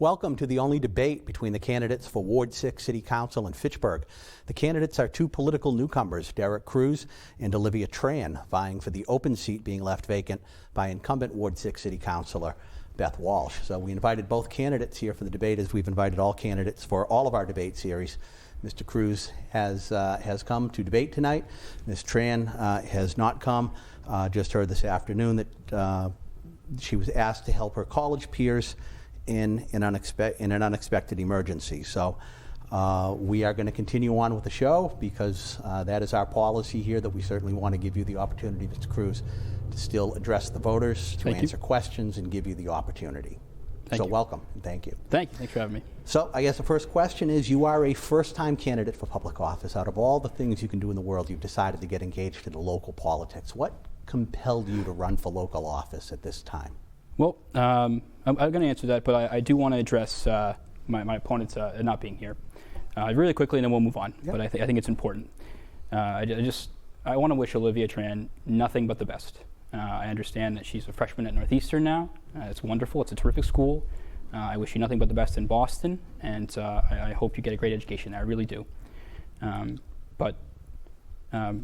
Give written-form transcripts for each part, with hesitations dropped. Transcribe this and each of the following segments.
Welcome to the only debate between the candidates for Ward 6 City Council in Fitchburg. The candidates are two political newcomers, Derek Cruz and Olivia Tran, vying for the open seat being left vacant by incumbent Ward 6 City Councilor Beth Walsh. So we invited both candidates here for the debate, as we've invited all candidates for all of our debate series. Mr. Cruz has come to debate tonight. Ms. Tran has not come. Just heard this afternoon that she was asked to help her college peers in an unexpected emergency. So we are going to continue on with the show because that is our policy here, that we certainly want to give you the opportunity, Mr. Cruz, to still address the voters, to answer questions and give you the opportunity. So welcome and thank you. Thank you. Thanks for having me. So I guess the first question is, you are a first-time candidate for public office. Out of all the things you can do in the world, you've decided to get engaged in local politics. What compelled you to run for local office at this time? Well, I'm going to answer that, but I do want to address my opponent's not being here really quickly, and then we'll move on. Yep. But I think it's important. I want to wish Olivia Tran nothing but the best. I understand that she's a freshman at Northeastern now. It's wonderful. It's a terrific school. I wish you nothing but the best in Boston, and I hope you get a great education there. I really do. But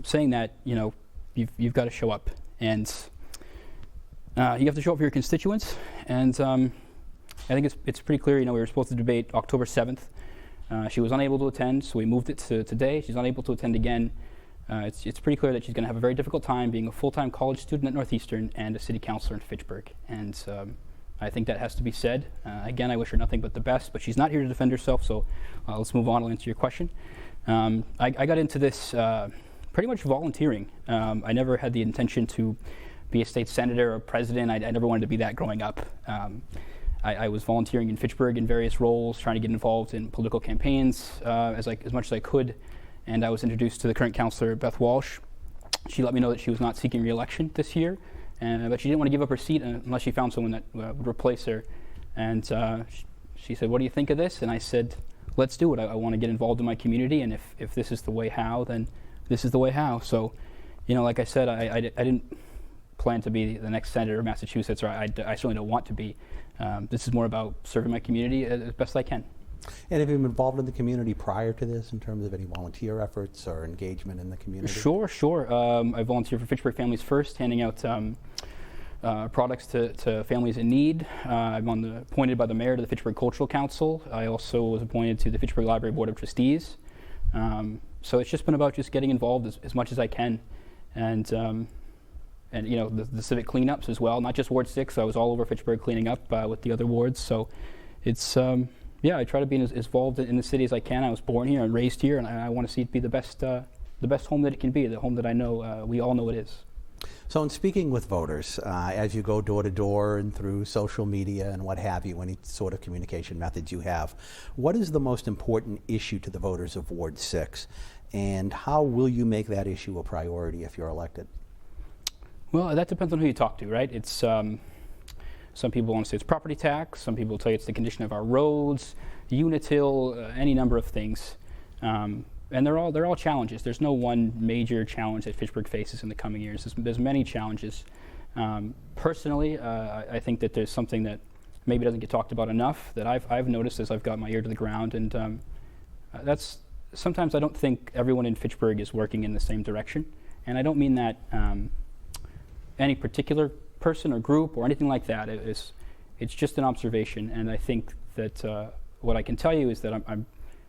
saying that, you know, you've got to show up, and you have to show up for your constituents, and I think it's pretty clear. You know, we were supposed to debate October 7th. She was unable to attend, so we moved it to today. She's unable to attend again. It's pretty clear that she's going to have a very difficult time being a full-time college student at Northeastern and a city councilor in Fitchburg, and I think that has to be said. Again, I wish her nothing but the best, but she's not here to defend herself, so let's move on. I'll answer your question. I got into this pretty much volunteering. I never had the intention to be a state senator or president. I never wanted to be that growing up. I was volunteering in Fitchburg in various roles, trying to get involved in political campaigns as much as I could, and I was introduced to the current councilor, Beth Walsh. She let me know that she was not seeking re-election this year, but she didn't want to give up her seat unless she found someone that would replace her. And she said, "What do you think of this?" And I said, "Let's do it. I want to get involved in my community, and if this is the way how, then this is the way how." So, you know, like I said, I didn't plan to be the next senator of Massachusetts, or I certainly don't want to be. This is more about serving my community as best I can. And have you been involved in the community prior to this in terms of any volunteer efforts or engagement in the community? Sure. I volunteer for Fitchburg Families First, handing out products to families in need. I'm appointed by the mayor to the Fitchburg Cultural Council. I also was appointed to the Fitchburg Library Board of Trustees. So it's just been about just getting involved as much as I can. And you know, the civic cleanups as well, not just Ward 6. I was all over Fitchburg cleaning up with the other wards. So it's, yeah, I try to be as involved in the city as I can. I was born here and raised here, and I want to see it be the best home that it can be, the home that I know we all know it is. So in speaking with voters, as you go door to door and through social media and what have you, any sort of communication methods you have, what is the most important issue to the voters of Ward 6, and how will you make that issue a priority if you're elected? Well, that depends on who you talk to, right? It's some people want to say it's property tax. Some people tell you it's the condition of our roads, Unitil, any number of things, and they're all challenges. There's no one major challenge that Fitchburg faces in the coming years. There's many challenges. Personally, I think that there's something that maybe doesn't get talked about enough that I've noticed as I've got my ear to the ground, and that's sometimes I don't think everyone in Fitchburg is working in the same direction, and I don't mean that any particular person or group or anything like that. It's just an observation, and I think that what I can tell you is that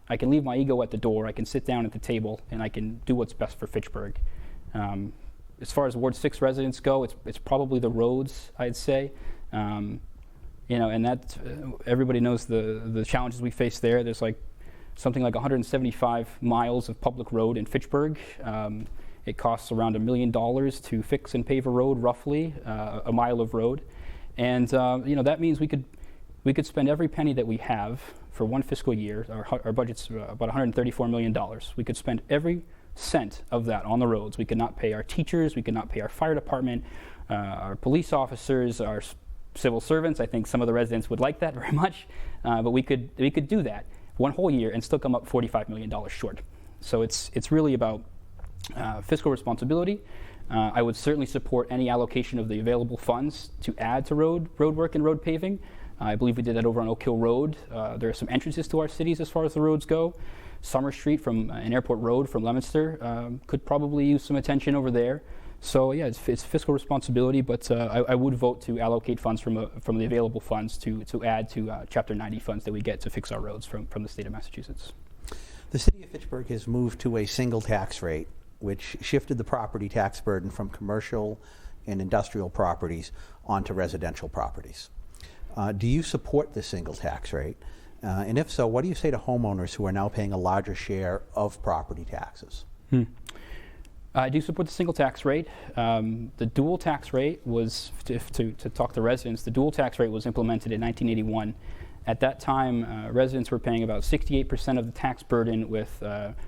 I can leave my ego at the door, I can sit down at the table, and I can do what's best for Fitchburg. As far as Ward 6 residents go, it's probably the roads, I'd say. You know, and that everybody knows the challenges we face there. There's something like 175 miles of public road in Fitchburg. It costs around $1 million to fix and pave a road, roughly a mile of road, and you know, that means we could spend every penny that we have for one fiscal year. Our budget's about $134 million. We could spend every cent of that on the roads. We could not pay our teachers. We could not pay our fire department, our police officers, our civil servants. I think some of the residents would like that very much, but we could do that one whole year and still come up $45 million short. So it's really about fiscal responsibility. I would certainly support any allocation of the available funds to add to road work and road paving. I believe we did that over on Oak Hill Road. There are some entrances to our cities as far as the roads go. Summer Street from an Airport Road from Leominster could probably use some attention over there. So yeah, it's fiscal responsibility, but I would vote to allocate funds from the available funds to add to Chapter 90 funds that we get to fix our roads from the state of Massachusetts. The city of Fitchburg has moved to a single tax rate, which shifted the property tax burden from commercial and industrial properties onto residential properties. Do you support the single tax rate? And if so, what do you say to homeowners who are now paying a larger share of property taxes? I do support the single tax rate. The dual tax rate was, to talk to residents, the dual tax rate was implemented in 1981. At that time, residents were paying about 68% of the tax burden, with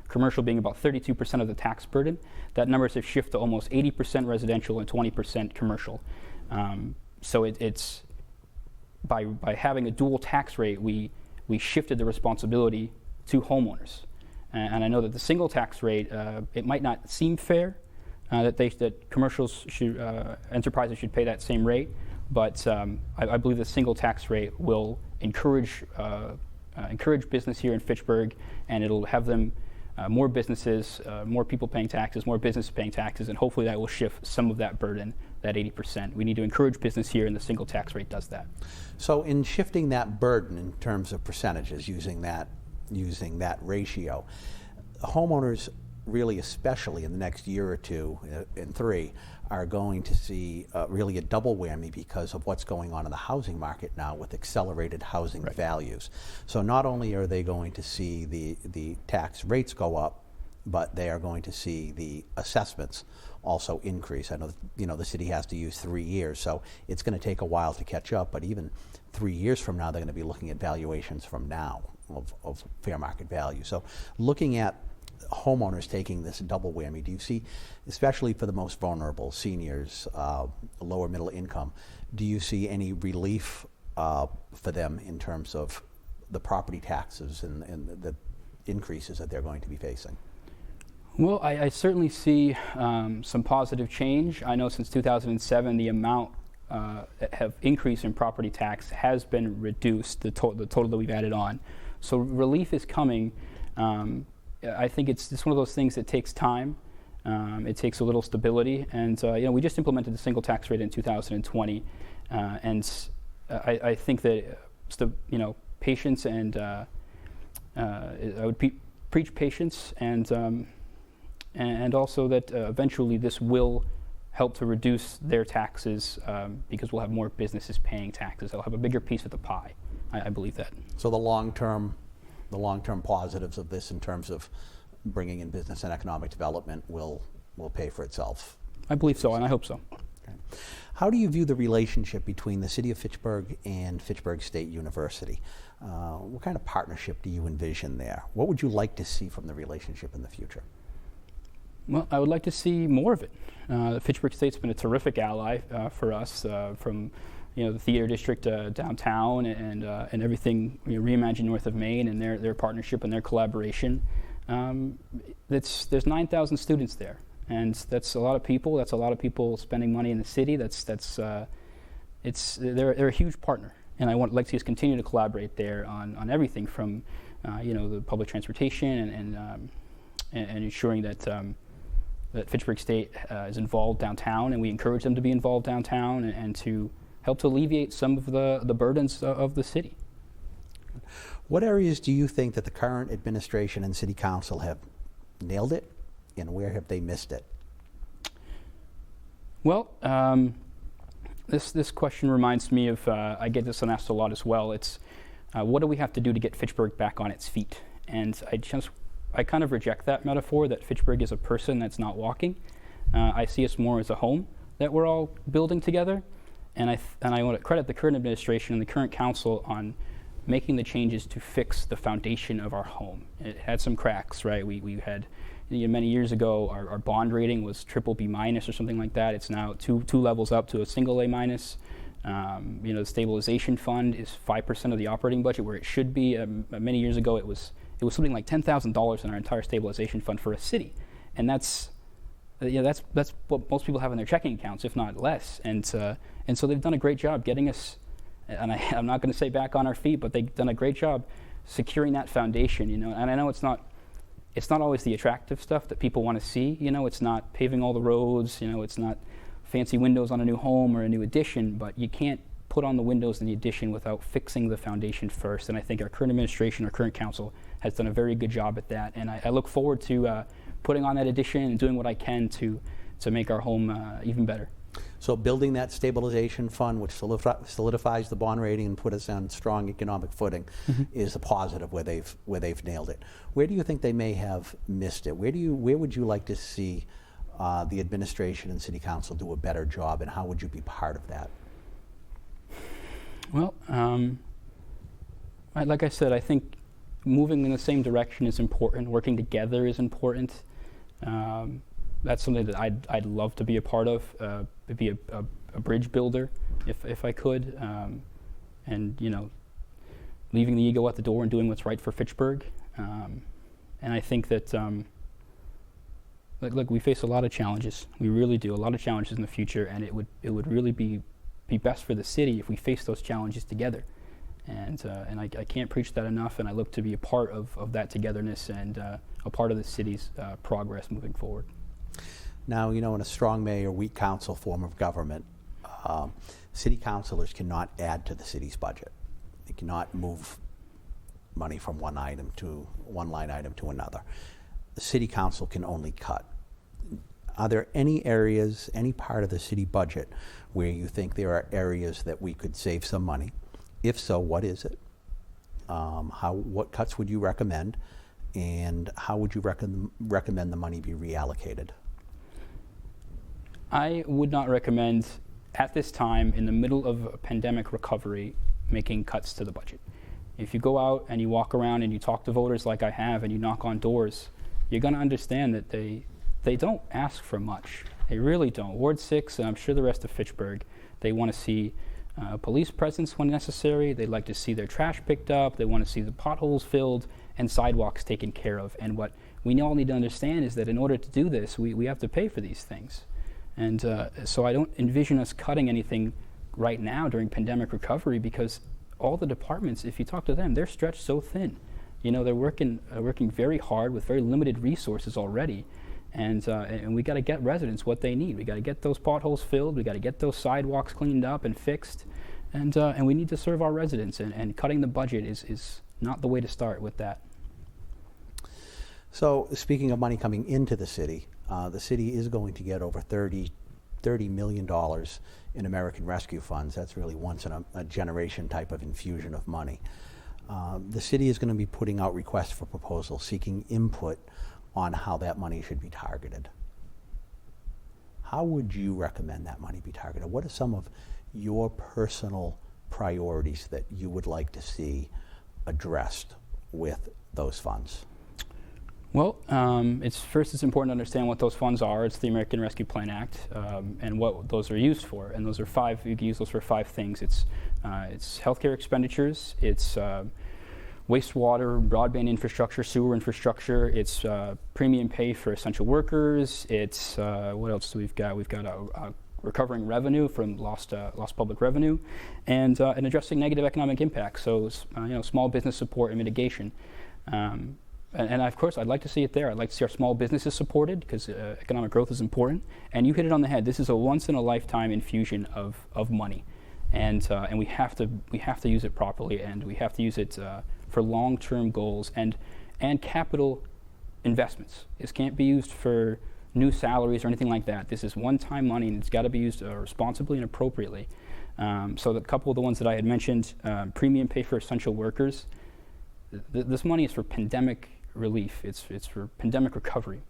commercial being about 32% of the tax burden. That numbers have shifted to almost 80% residential and 20% commercial. So it's by having a dual tax rate, we shifted the responsibility to homeowners. And I know that the single tax rate, it might not seem fair that commercials should, enterprises should pay that same rate, but I believe the single tax rate will encourage business here in Fitchburg, and it'll have them more businesses, more people paying taxes, more businesses paying taxes, and hopefully that will shift some of that burden, that 80%. We need to encourage business here, and the single tax rate does that. So in shifting that burden in terms of percentages, using that ratio, homeowners really, especially in the next year or two and three, are going to see really a double whammy because of what's going on in the housing market now with accelerated housing values. So not only are they going to see the tax rates go up, but they are going to see the assessments also increase. I know the city has to use 3 years, so it's going to take a while to catch up, but even 3 years from now, they're going to be looking at valuations from now of fair market value. So looking at homeowners taking this double whammy, do you see, especially for the most vulnerable, seniors, lower middle income, do you see any relief for them in terms of the property taxes and the increases that they're going to be facing? Well, I certainly see some positive change. I know since 2007, the amount have increase in property tax has been reduced, the total that we've added on. So relief is coming. I think it's one of those things that takes time. It takes a little stability, and we just implemented the single tax rate in 2020, and I think that patience and I would preach patience, and also that eventually this will help to reduce their taxes because we'll have more businesses paying taxes. They'll have a bigger piece of the pie. I believe that. So the long-term positives of this in terms of bringing in business and economic development will pay for itself. I believe so, and I hope so. Okay. How do you view the relationship between the City of Fitchburg and Fitchburg State University? What kind of partnership do you envision there? What would you like to see from the relationship in the future? Well, I would like to see more of it. Fitchburg State's been a terrific ally for us, from the theater district downtown and everything, Reimagine North of Main and their partnership and their collaboration. There's 9,000 students there, and that's a lot of people. That's a lot of people spending money in the city. They're a huge partner, and I would like to see us continue to collaborate there on everything from the public transportation and ensuring that Fitchburg State is involved downtown, and we encourage them to be involved downtown and to help to alleviate some of the burdens of the city. What areas do you think that the current administration and city council have nailed it, and where have they missed it? Well, this question reminds me of, I get this one asked a lot as well. It's what do we have to do to get Fitchburg back on its feet? And I kind of reject that metaphor that Fitchburg is a person that's not walking. I see us more as a home that we're all building together. And I want to credit the current administration and the current council on making the changes to fix the foundation of our home. It had some cracks, right? We had, many years ago, our bond rating was BBB- or something like that. It's now two levels up to a single A-. The stabilization fund is 5% of the operating budget, where it should be. Many years ago, it was something like $10,000 in our entire stabilization fund for a city, and that's what most people have in their checking accounts, if not less. And so they've done a great job getting us and I'm not going to say back on our feet, but they've done a great job securing that foundation, and I know it's not always the attractive stuff that people want to see, it's not paving all the roads, it's not fancy windows on a new home or a new addition, but you can't put on the windows in the addition without fixing the foundation first. And I think our current administration, our current council has done a very good job at that. And I look forward to putting on that addition and doing what I can to make our home even better. So building that stabilization fund, which solidifies the bond rating and put us on strong economic footing, is a positive where they've nailed it. Where do you think they may have missed it? Where would you like to see the administration and city council do a better job, and how would you be part of that? Well, like I said, I think moving in the same direction is important. Working together is important. That's something that I'd love to be a part of. Be a bridge builder, if I could, and leaving the ego at the door and doing what's right for Fitchburg. And I think that look, we face a lot of challenges. We really do, a lot of challenges in the future, and it would really be best for the city if we face those challenges together. And I can't preach that enough, and I look to be a part of that togetherness and a part of the city's progress moving forward. Now, in a strong mayor, weak council form of government, city councilors cannot add to the city's budget. They cannot move money from one line item to another. The city council can only cut. Are there any areas, any part of the city budget where you think there are areas that we could save some money? If so, what is it? What cuts would you recommend? And how would you recommend the money be reallocated? I would not recommend, at this time, in the middle of a pandemic recovery, making cuts to the budget. If you go out and you walk around and you talk to voters like I have and you knock on doors, you're going to understand that they don't ask for much. They really don't. Ward 6, and I'm sure the rest of Fitchburg, they want to see police presence when necessary. They'd like to see their trash picked up. They want to see the potholes filled and sidewalks taken care of. And what we all need to understand is that in order to do this, we have to pay for these things. And so I don't envision us cutting anything right now during pandemic recovery, because all the departments, if you talk to them, they're stretched so thin. They're working very hard with very limited resources already. And we got to get residents what they need. We got to get those potholes filled. We got to get those sidewalks cleaned up and fixed. And we need to serve our residents. And cutting the budget is not the way to start with that. So speaking of money coming into the city is going to get over $30 million in American Rescue Funds. That's really once in a generation type of infusion of money. The city is going to be putting out requests for proposals, seeking input on how that money should be targeted. How would you recommend that money be targeted? What are some of your personal priorities that you would like to see addressed with those funds? Well, it's important to understand what those funds are. It's the American Rescue Plan Act, and what those are used for. And those are five. You can use those for 5 things. It's healthcare expenditures. It's wastewater, broadband infrastructure, sewer infrastructure. It's premium pay for essential workers. It's what else do we've got? We've got a recovering revenue from lost public revenue, and addressing negative economic impacts. So small business support and mitigation. And of course, I'd like to see it there. I'd like to see our small businesses supported, because economic growth is important. And you hit it on the head. This is a once-in-a-lifetime infusion of money, and we have to use it properly, and we have to use it for long-term goals and capital investments. This can't be used for new salaries or anything like that. This is one-time money, and it's got to be used responsibly and appropriately. So a couple of the ones that I had mentioned, premium pay for essential workers. This money is for pandemic relief. It's for pandemic recovery,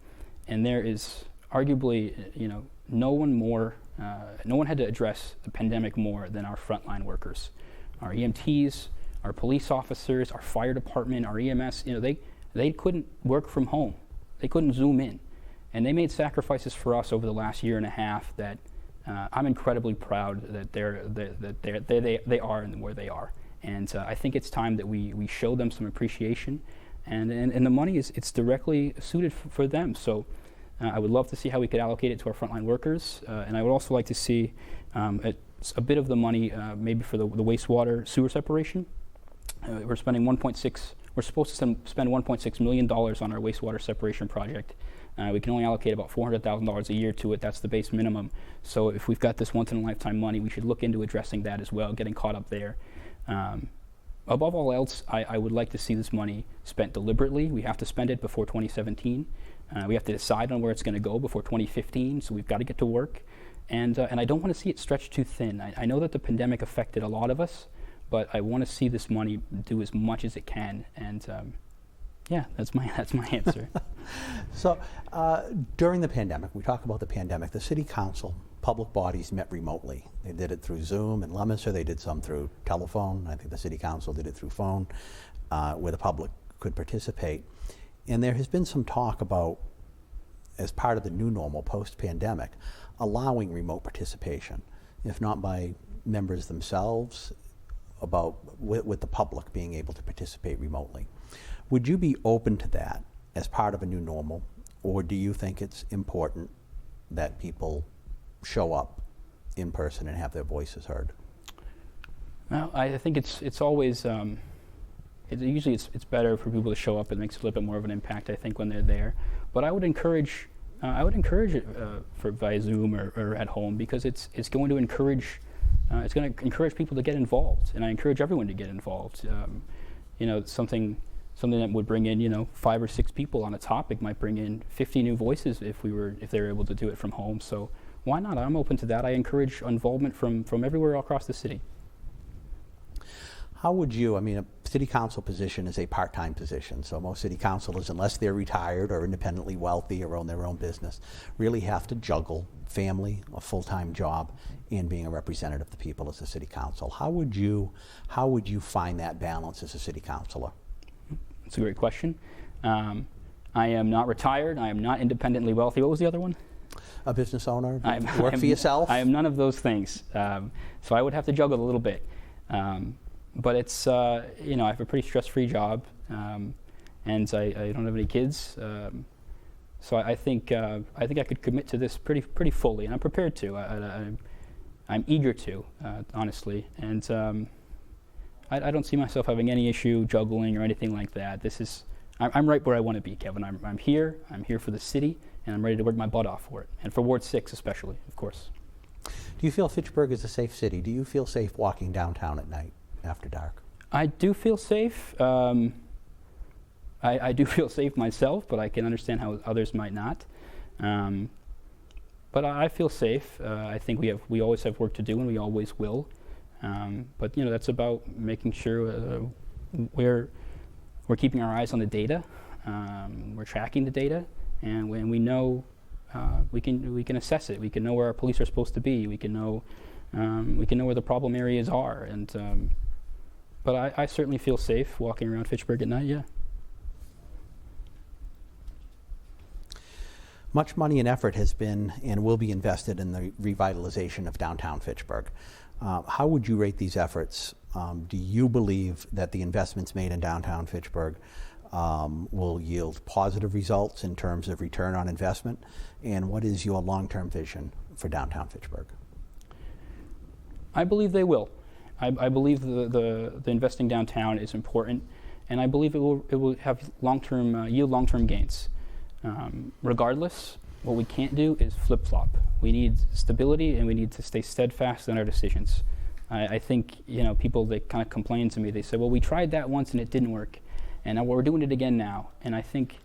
and there is arguably no one had to address the pandemic more than our frontline workers, our EMTs, our police officers, our fire department, our EMS. They couldn't work from home. They couldn't Zoom in, and they made sacrifices for us over the last year and a half that I'm incredibly proud that they are and where they are. And I think it's time that we show them some appreciation, and the money it's directly suited for them. So I would love to see how we could allocate it to our frontline workers, and I would also like to see a bit of the money maybe for the wastewater sewer separation. We're spending we're supposed to spend $1.6 million on our wastewater separation project. We can only allocate about $400,000 a year to it. That's the base minimum. So if we've got this once-in-a-lifetime money, we should look into addressing that as well, getting caught up there. Above all else, I would like to see this money spent deliberately. We have to spend it before 2017. We have to decide on where it's going to go before 2015, so we've got to get to work. And I don't want to see it stretched too thin. I know that the pandemic affected a lot of us, but I want to see this money do as much as it can. And yeah, that's my answer. So during the pandemic, we talk about the pandemic, the city council, public bodies met remotely. They did it through Zoom and Leominster. They did some through telephone. I think the city council did it through phone, where the public could participate. And there has been some talk about, as part of the new normal post-pandemic, allowing remote participation, if not by members themselves, about with the public being able to participate remotely. Would you be open to that as part of a new normal, or do you think it's important that people show up in person and have their voices heard? Well, I think it's always usually it's better for people to show up. It makes a little bit more of an impact, I think, when they're there. But I would encourage it for via Zoom or at home, because it's going to encourage people to get involved, and I encourage everyone to get involved. Something that would bring in 5 or 6 people on a topic might bring in 50 new voices if they were able to do it from home. So why not? I'm open to that. I encourage involvement from everywhere across the city. How would you, a city council position is a part-time position, so most city councilors, unless they're retired or independently wealthy or own their own business, really have to juggle family, a full-time job, and being a representative of the people as a city council. How would you find that balance as a city councilor? That's a great question. I am not retired. I am not independently wealthy. What was the other one? A business owner? Work for yourself? I am none of those things. So I would have to juggle a little bit. But it's, I have a pretty stress-free job, and I don't have any kids. So I think I could commit to this pretty fully, and I'm prepared to. I'm eager to, honestly. And I don't see myself having any issue juggling or anything like that. I'm right where I want to be, Kevin. I'm here for the city, and I'm ready to work my butt off for it, and for Ward 6 especially, of course. Do you feel Fitchburg is a safe city? Do you feel safe walking downtown at night after dark? I do feel safe. I do feel safe myself, but I can understand how others might not. But I feel safe. I think we always have work to do, and we always will. But that's about making sure we're keeping our eyes on the data. We're tracking the data, and when we know, we can assess it. We can know where our police are supposed to be. We can know where the problem areas are. And but I certainly feel safe walking around Fitchburg at night. Yeah. Much money and effort has been and will be invested in the revitalization of downtown Fitchburg. How would you rate these efforts? Do you believe that the investments made in downtown Fitchburg will yield positive results in terms of return on investment? And what is your long-term vision for downtown Fitchburg? I believe they will. I believe the investing downtown is important, and I believe it will have yield long-term gains. Regardless, what we can't do is flip-flop. We need stability, and we need to stay steadfast in our decisions. I think people, they kind of complain to me. They say, well, we tried that once and it didn't work, and now we're doing it again now. And I think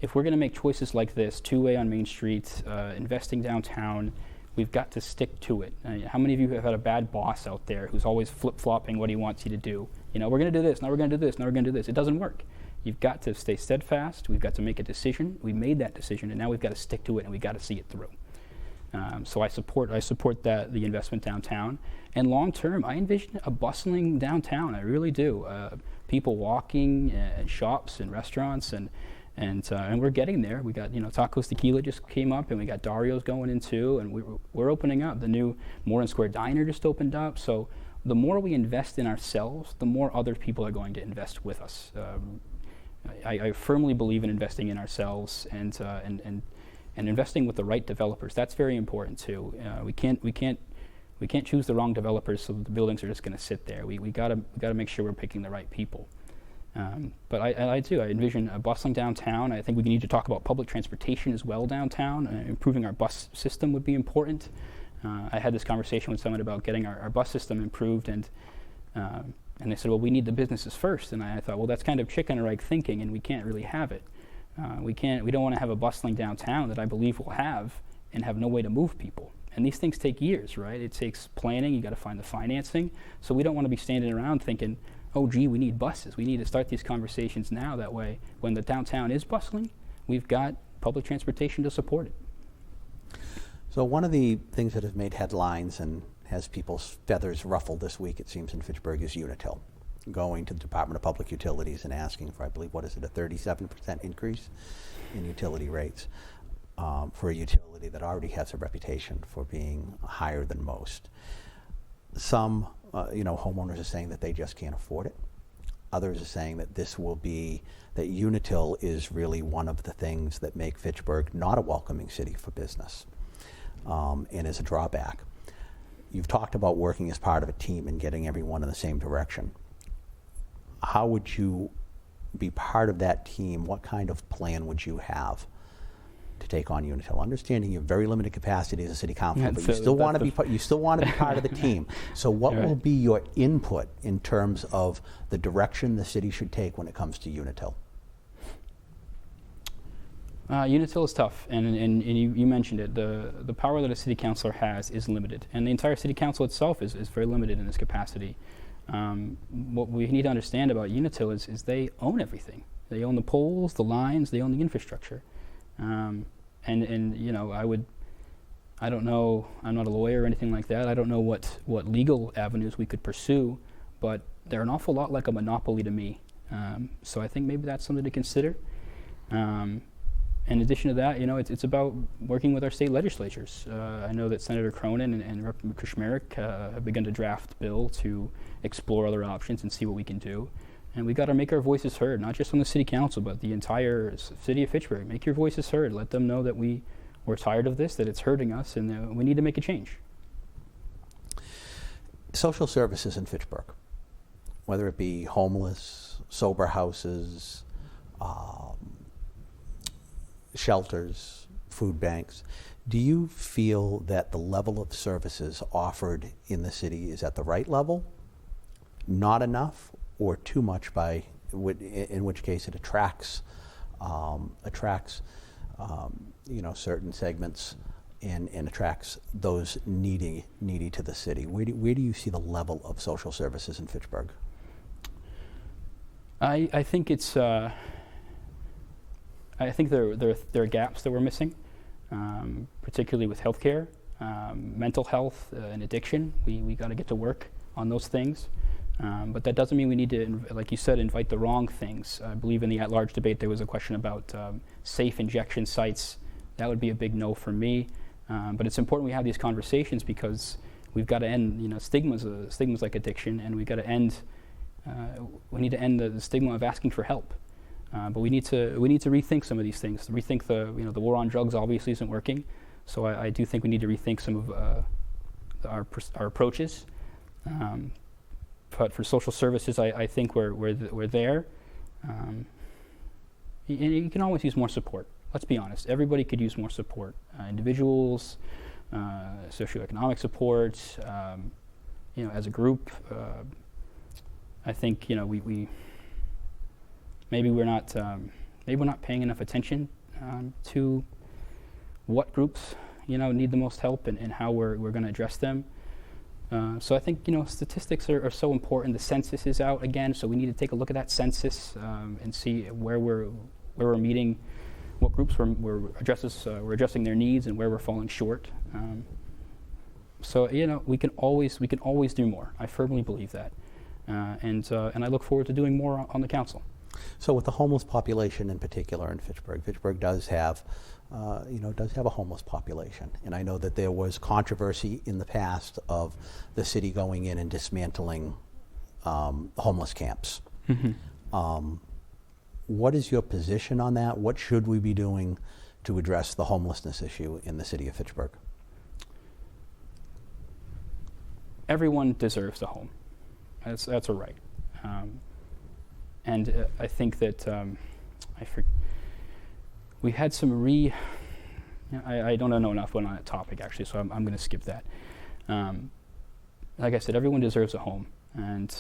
if we're going to make choices like this, two-way on Main Street, investing downtown, we've got to stick to it. How many of you have had a bad boss out there who's always flip-flopping what he wants you to do? We're going to do this, now we're going to do this, now we're going to do this. It doesn't work. You've got to stay steadfast. We've got to make a decision. We made that decision, and now we've got to stick to it, and we've got to see it through. So I support the investment downtown. And long term, I envision a bustling downtown. I really do. People walking, and shops and restaurants, and we're getting there. We got Tacos Tequila just came up, and we got Dario's going in too, and we're opening up. The new Moreland Square Diner just opened up. So the more we invest in ourselves, the more other people are going to invest with us. I firmly believe in investing in ourselves and investing with the right developers. That's very important too. We can't we can't choose the wrong developers so that the buildings are just going to sit there. We gotta make sure we're picking the right people. But I envision a bustling downtown. I think we need to talk about public transportation as well downtown. Improving our bus system would be important. I had this conversation with someone about getting our bus system improved, and they said, well, we need the businesses first. And I thought, well, that's kind of chicken or egg thinking, and we can't really have it. We don't want to have a bustling downtown that I believe we'll have and have no way to move people. And these things take years, right? It takes planning. You got to find the financing. So we don't want to be standing around thinking, oh, gee, we need buses. We need to start these conversations now. That way, when the downtown is bustling, we've got public transportation to support it. So one of the things that has made headlines and has people's feathers ruffled this week, it seems, in Fitchburg is Unitil going to the Department of Public Utilities and asking for, I believe, what is it, a 37% increase in utility rates for a utility that already has a reputation for being higher than most. Some homeowners are saying that they just can't afford it. Others are saying that that Unitil is really one of the things that make Fitchburg not a welcoming city for business, and is a drawback. You've talked about working as part of a team and getting everyone in the same direction. How would you be part of that team? What kind of plan would you have to take on Unitil? Understanding you have very limited capacity as a city council, but you still want to be part of the team. So what will be your input in terms of the direction the city should take when it comes to Unitil? Unitil is tough, and you mentioned it. The power that a city councilor has is limited, and the entire city council itself is very limited in its capacity. What we need to understand about Unitil is they own everything. They own the poles, the lines, they own the infrastructure. I don't know, I'm not a lawyer or anything like that. I don't know what legal avenues we could pursue, but they're an awful lot like a monopoly to me. So I think maybe that's something to consider. In addition to that, it's about working with our state legislatures. I know that Senator Cronin and Representative Kushmerek have begun to draft a bill to explore other options and see what we can do. And we got to make our voices heard, not just on the city council, but the entire city of Fitchburg. Make your voices heard. Let them know that we're tired of this, that it's hurting us, and we need to make a change. Social services in Fitchburg, whether it be homeless, sober houses, shelters, food banks, do you feel that the level of services offered in the city is at the right level, not enough, or too much, in which case it attracts certain segments and attracts those needy to the city? Where do you see the level of social services in Fitchburg? I think it's I think there are gaps that we're missing, particularly with healthcare, mental health, and addiction. We got to get to work on those things. But that doesn't mean we need to, like you said, invite the wrong things. I believe in the at-large debate there was a question about safe injection sites. That would be a big no for me. But it's important we have these conversations because we've got to end, stigmas like addiction, and we need to end the stigma of asking for help. But we need to rethink some of these things. Rethink the war on drugs obviously isn't working. So I do think we need to rethink some of our approaches. But for social services, I think we're there. And you can always use more support. Let's be honest. Everybody could use more support. Individuals, socioeconomic support. As a group, I think we maybe we're not paying enough attention to what groups need the most help and how we're going to address them. So I think statistics are so important. The census is out again, so we need to take a look at that census and see where we're meeting, what groups we're addressing their needs, and where we're falling short. So we can always do more. I firmly believe that, and I look forward to doing more on the council. So with the homeless population in particular in Fitchburg does have a homeless population. And I know that there was controversy in the past of the city going in and dismantling homeless camps. Mm-hmm. What is your position on that? What should we be doing to address the homelessness issue in the city of Fitchburg? everyone deserves a home. That's a right. And I think that we had some I don't know enough on that topic, actually, so I'm going to skip that. Like I said, everyone deserves a home, and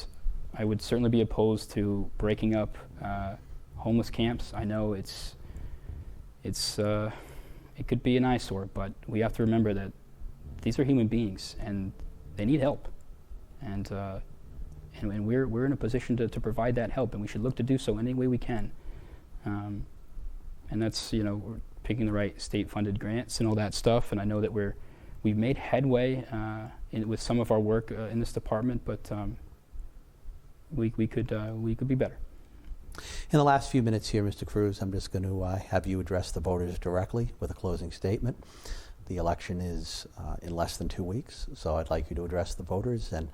I would certainly be opposed to breaking up homeless camps. I know it could be an eyesore, but we have to remember that these are human beings, and they need help, and we're in a position to provide that help, and we should look to do so any way we can. And that's, we're picking the right state-funded grants and all that stuff, and I know that we've made headway with some of our work in this department, but we could be better. In the last few minutes here, Mr. Cruz, I'm just going to have you address the voters directly with a closing statement. The election is in less than 2 weeks, so I'd like you to address the voters and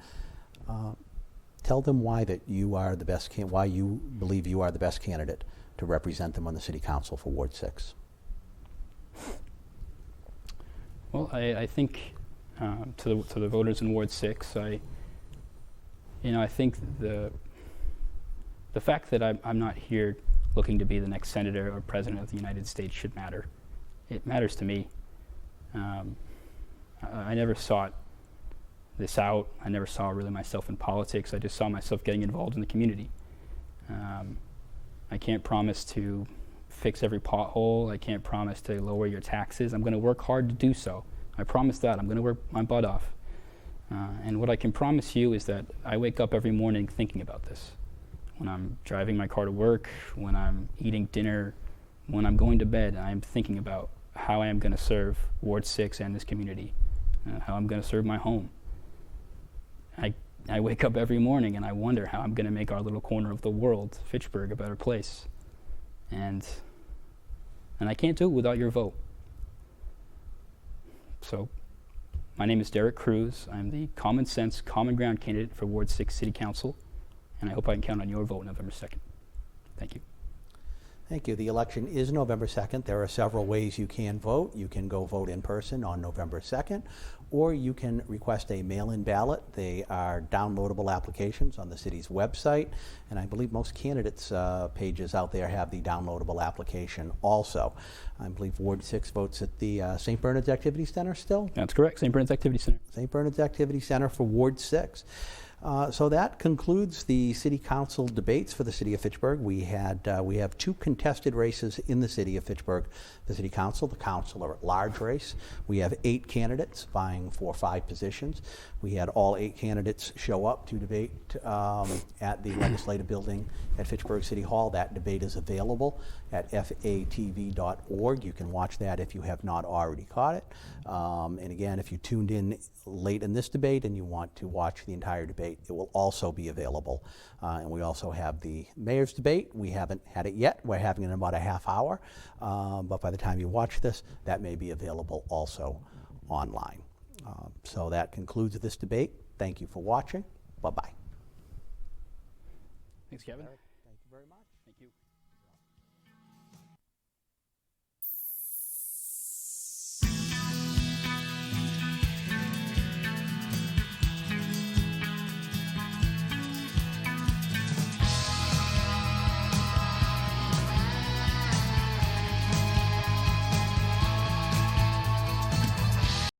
tell them why why you believe you are the best candidate to represent them on the City Council for Ward 6. Well, I think to the voters in Ward 6, I think the fact that I'm not here looking to be the next senator or president of the United States should matter. It matters to me. I never sought this out. I never saw really myself in politics. I just saw myself getting involved in the community. I can't promise to fix every pothole. I can't promise to lower your taxes. I'm going to work hard to do so. I promise that. I'm going to work my butt off. And what I can promise you is that I wake up every morning thinking about this. When I'm driving my car to work, when I'm eating dinner, when I'm going to bed, I'm thinking about how I am going to serve Ward 6 and this community, how I'm going to serve my home. I wake up every morning and I wonder how I'm going to make our little corner of the world, Fitchburg, a better place. And I can't do it without your vote. So, my name is Derek Cruz. I'm the common sense, common ground candidate for Ward 6 City Council, and I hope I can count on your vote November 2nd. Thank you. Thank you. The election is November 2nd. There are several ways you can vote. You can go vote in person on November 2nd, or you can request a mail-in ballot. They are downloadable applications on the city's website, and I believe most candidates' pages out there have the downloadable application also. I believe Ward 6 votes at the St. Bernard's Activity Center still? That's correct, St. Bernard's Activity Center. St. Bernard's Activity Center for Ward 6. So that concludes the City Council debates for the City of Fitchburg. We have two contested races in the City of Fitchburg. The City Council, the Councilor at Large race. We have 8 candidates vying for 5 positions. We had all 8 candidates show up to debate at the Legislative Building at Fitchburg City Hall. That debate is available at FATV.org. You can watch that if you have not already caught it. And again, if you tuned in late in this debate and you want to watch the entire debate, it will also be available. And we also have the mayor's debate. We haven't had it yet. We're having it in about a half hour. But by the time you watch this, that may be available also online. So that concludes this debate. Thank you for watching. Bye-bye. Thanks, Kevin.